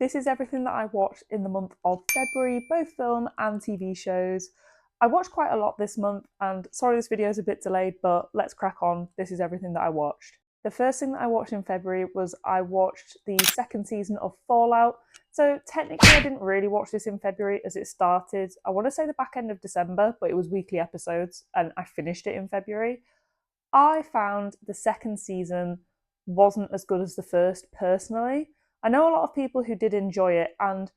This is everything that I watched in the month of February, both film and TV shows. I watched quite a lot this month, and sorry this video is a bit delayed, but let's crack on. This is everything that I watched. The first thing that I watched in February was I watched the second season of Fallout. So technically I didn't really watch this in February as it started, I want to say the back end of December, but it was weekly episodes and I finished it in February. I found the second season wasn't as good as the first personally. I know a lot of people who did enjoy it, and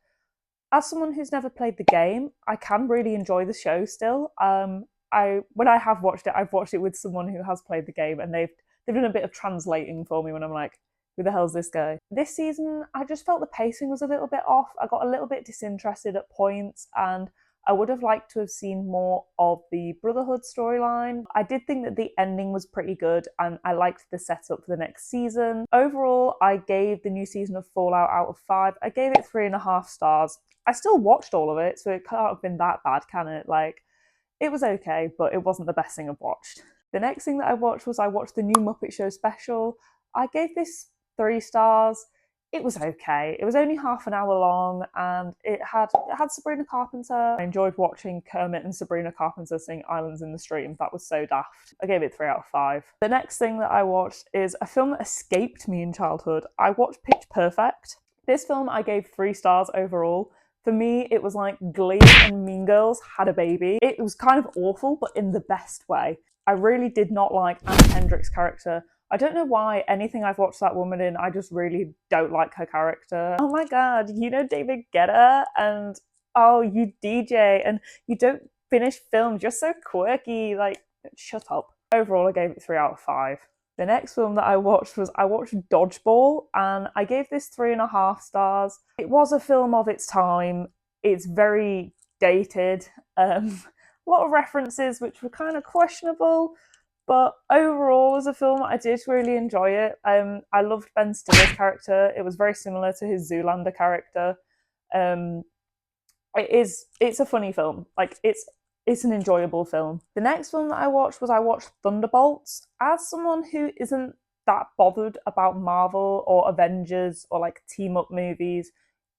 as someone who's never played the game, I can really enjoy the show still. When I have watched it, I've watched it with someone who has played the game, and they've done a bit of translating for me when I'm like, who the hell's this guy? This season, I just felt the pacing was a little bit off. I got a little bit disinterested at points, and I would have liked to have seen more of the Brotherhood storyline. I did think that the ending was pretty good, and I liked the setup for the next season. Overall, I gave the new season of Fallout out of 5. I gave it 3.5 stars. I still watched all of it, so it can't have been that bad, can it? Like, it was okay, but it wasn't the best thing I've watched. The next thing that I watched was I watched the new Muppet Show special. I gave this 3 stars. It was okay. It was only half an hour long, and it had Sabrina Carpenter. I enjoyed watching Kermit and Sabrina Carpenter sing Islands in the Stream. That was so daft. I gave it 3 out of 5. The next thing that I watched is a film that escaped me in childhood. I watched Pitch Perfect. This film I gave 3 stars overall. For me, it was like Glee and Mean Girls had a baby. It was kind of awful, but in the best way. I really did not like Anna Kendrick's character. I don't know why anything I've watched that woman in, I just really don't like her character. Oh my god, you know David Guetta, and oh, you DJ, and you don't finish films, you're so quirky, like, shut up. Overall, I gave it 3 out of 5. The next film that I watched was I watched Dodgeball, and I gave this 3.5 stars. It was a film of its time. It's very dated. A lot of references which were kind of questionable, but overall, as a film, I did really enjoy it. I loved Ben Stiller's character. It was very similar to his Zoolander character. Um, it's a funny film. Like, it's an enjoyable film. The next film that I watched Thunderbolts. As someone who isn't that bothered about Marvel or Avengers or like team up movies,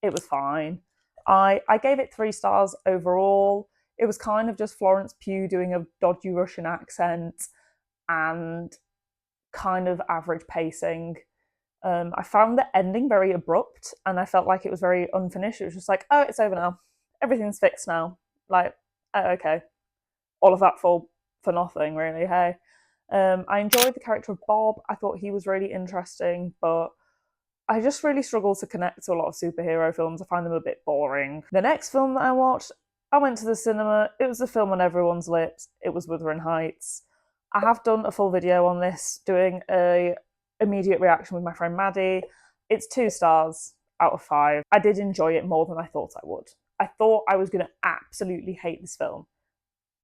it was fine. I gave it 3 stars overall. It was kind of just Florence Pugh doing a dodgy Russian accent and kind of average pacing. I found the ending very abrupt, and I felt like it was very unfinished. It was just like, oh, it's over now. Everything's fixed now. Like, oh, okay. All of that for nothing, really, hey. I enjoyed the character of Bob. I thought he was really interesting, but I just really struggle to connect to a lot of superhero films. I find them a bit boring. The next film that I watched, I went to the cinema. It was the film on everyone's lips. It was Wuthering Heights. I have done a full video on this, doing a immediate reaction with my friend Maddie. It's 2 stars out of 5. I did enjoy it more than I thought I would. I thought I was going to absolutely hate this film,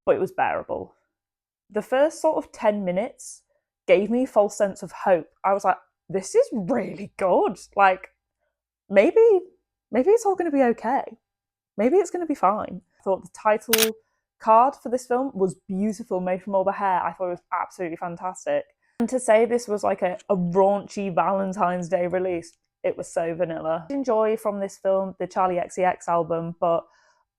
but it was bearable. The first sort of 10 minutes gave me a false sense of hope. I was like, this is really good. Like, maybe it's all going to be okay. Maybe it's going to be fine. I thought the title card for this film was beautiful, made from all the hair. I thought it was absolutely fantastic. And to say this was like a raunchy Valentine's Day release, it was so vanilla. I enjoy from this film the Charlie XCX album, but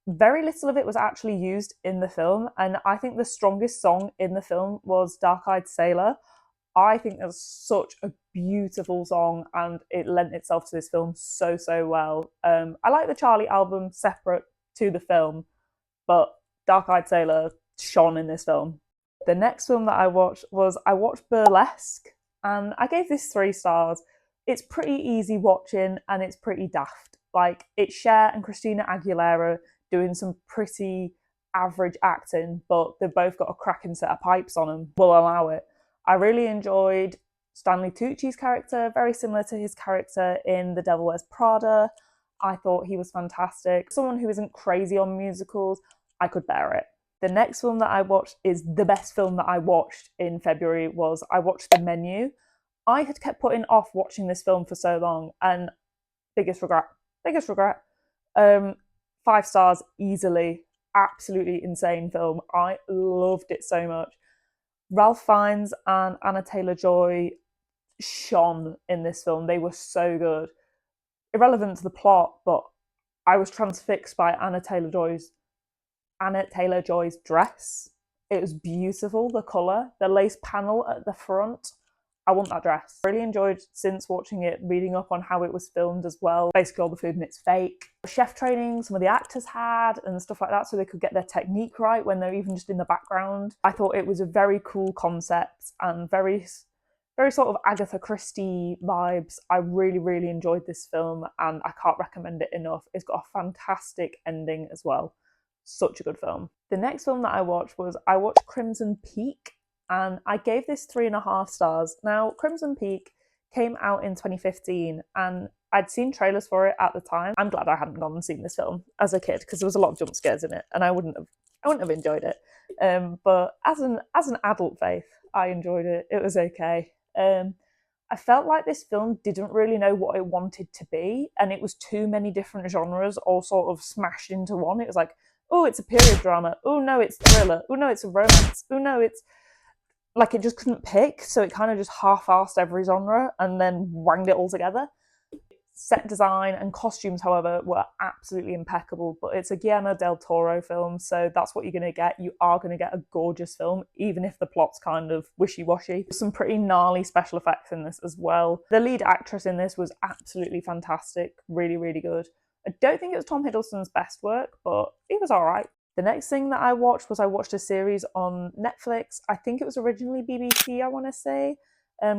very little of it was actually used in the film. And I think the strongest song in the film was Dark Eyed Sailor. I think that's such a beautiful song, and it lent itself to this film so well. I like the Charlie album separate to the film, but Dark Eyed Sailor shone in this film. The next film that I watched Burlesque, and I gave this 3 stars. It's pretty easy watching, and it's pretty daft. Like, it's Cher and Christina Aguilera doing some pretty average acting, but they've both got a cracking set of pipes on them. We'll allow it. I really enjoyed Stanley Tucci's character, very similar to his character in The Devil Wears Prada. I thought he was fantastic. Someone who isn't crazy on musicals, I could bear it. The next film that I watched is the best film that I watched in February. I watched The Menu. I had kept putting off watching this film for so long, and biggest regret. 5 stars easily. Absolutely insane film. I loved it so much. Ralph Fiennes and Anna Taylor-Joy shone in this film. They were so good. irrelevant to the plot, but I was transfixed by Anna Taylor-Joy's dress. It was beautiful, the colour, the lace panel at the front. I want that dress. Really enjoyed, since watching it, reading up on how it was filmed as well. Basically all the food in it's fake. Chef training some of the actors had and stuff like that, so they could get their technique right when they're even just in the background. I thought it was a very cool concept and very sort of Agatha Christie vibes. I really, really enjoyed this film and I can't recommend it enough. It's got a fantastic ending as well. Such a good film. The next film that I watched Crimson Peak, and I gave this 3.5 stars. Now, Crimson Peak came out in 2015 and I'd seen trailers for it at the time. I'm glad I hadn't gone and seen this film as a kid because there was a lot of jump scares in it and I wouldn't have enjoyed it. But as an adult Faith, I enjoyed it. It was okay. I felt like this film didn't really know what it wanted to be, and it was too many different genres all sort of smashed into one. It was like, oh, it's a period drama. Oh no, it's thriller. Oh no, it's a romance. Oh no, it's like, it just couldn't pick. So it kind of just half-assed every genre and then wanged it all together. Set design and costumes, however, were absolutely impeccable, but it's a Guillermo del Toro film, so that's what you're going to get. You are going to get a gorgeous film, even if the plot's kind of wishy-washy. There's some pretty gnarly special effects in this as well. The lead actress in this was absolutely fantastic, really, really good. I don't think it was Tom Hiddleston's best work, but it was all right. The next thing that I watched a series on Netflix. I think it was originally BBC, I want to say,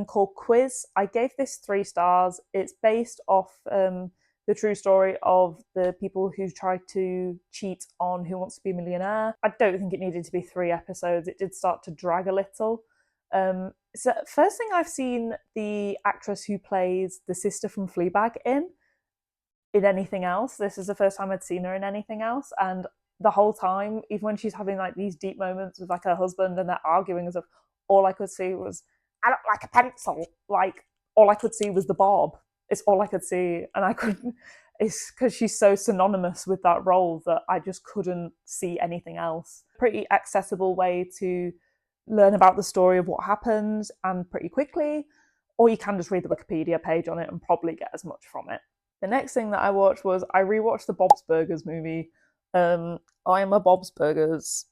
called Quiz. I gave this 3 stars. It's based off the true story of the people who tried to cheat on Who Wants to Be a Millionaire. I don't think it needed to be 3 episodes. It did start to drag a little. So first thing I've seen the actress who plays the sister from Fleabag in anything else. This is the first time I'd seen her in anything else, and the whole time, even when she's having like these deep moments with like her husband and they're arguing and stuff, all I could see was, I don't like a pencil. Like, all I could see was the bob. It's all I could see. And I couldn't, it's because she's so synonymous with that role that I just couldn't see anything else. Pretty accessible way to learn about the story of what happens, and pretty quickly, or you can just read the Wikipedia page on it and probably get as much from it. The next thing that I watched was I rewatched the Bob's Burgers movie. I am a Bob's Burgers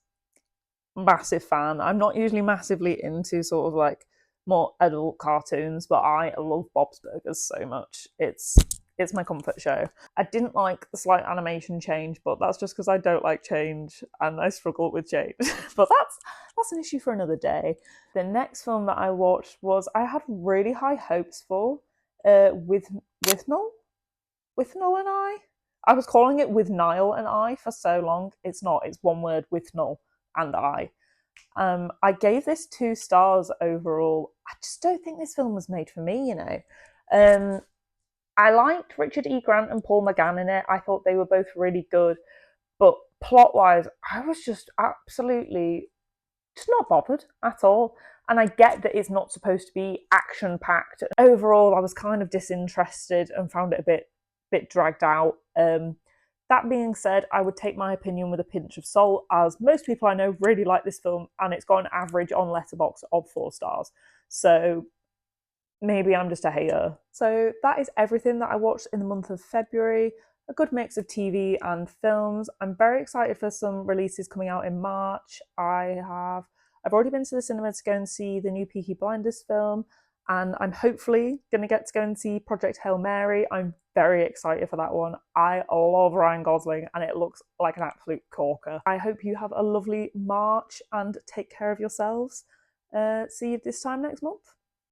massive fan. I'm not usually massively into sort of like more adult cartoons, but I love Bob's Burgers so much. It's my comfort show. I didn't like the slight animation change, but that's just because I don't like change and I struggle with change. But that's an issue for another day. The next film that I watched was I had really high hopes for Withnell and I. I was calling it With Niall and I for so long. It's not. It's one word, Withnell and I. I gave this 2 stars overall. I just don't think this film was made for me, you know. I liked Richard E. Grant and Paul McGann in it. I thought they were both really good. But plot-wise, I was just absolutely just not bothered at all. And I get that it's not supposed to be action-packed. Overall, I was kind of disinterested and found it a bit dragged out. That being said, I would take my opinion with a pinch of salt, as most people I know really like this film, and it's got an average on Letterboxd of 4 stars. So maybe I'm just a hater. So that is everything that I watched in the month of February. A good mix of TV and films. I'm very excited for some releases coming out in March. I've already been to the cinema to go and see the new Peaky Blinders film, and I'm hopefully going to get to go and see Project Hail Mary. I'm very excited for that one. I love Ryan Gosling and it looks like an absolute corker. I hope you have a lovely March and take care of yourselves. See you this time next month.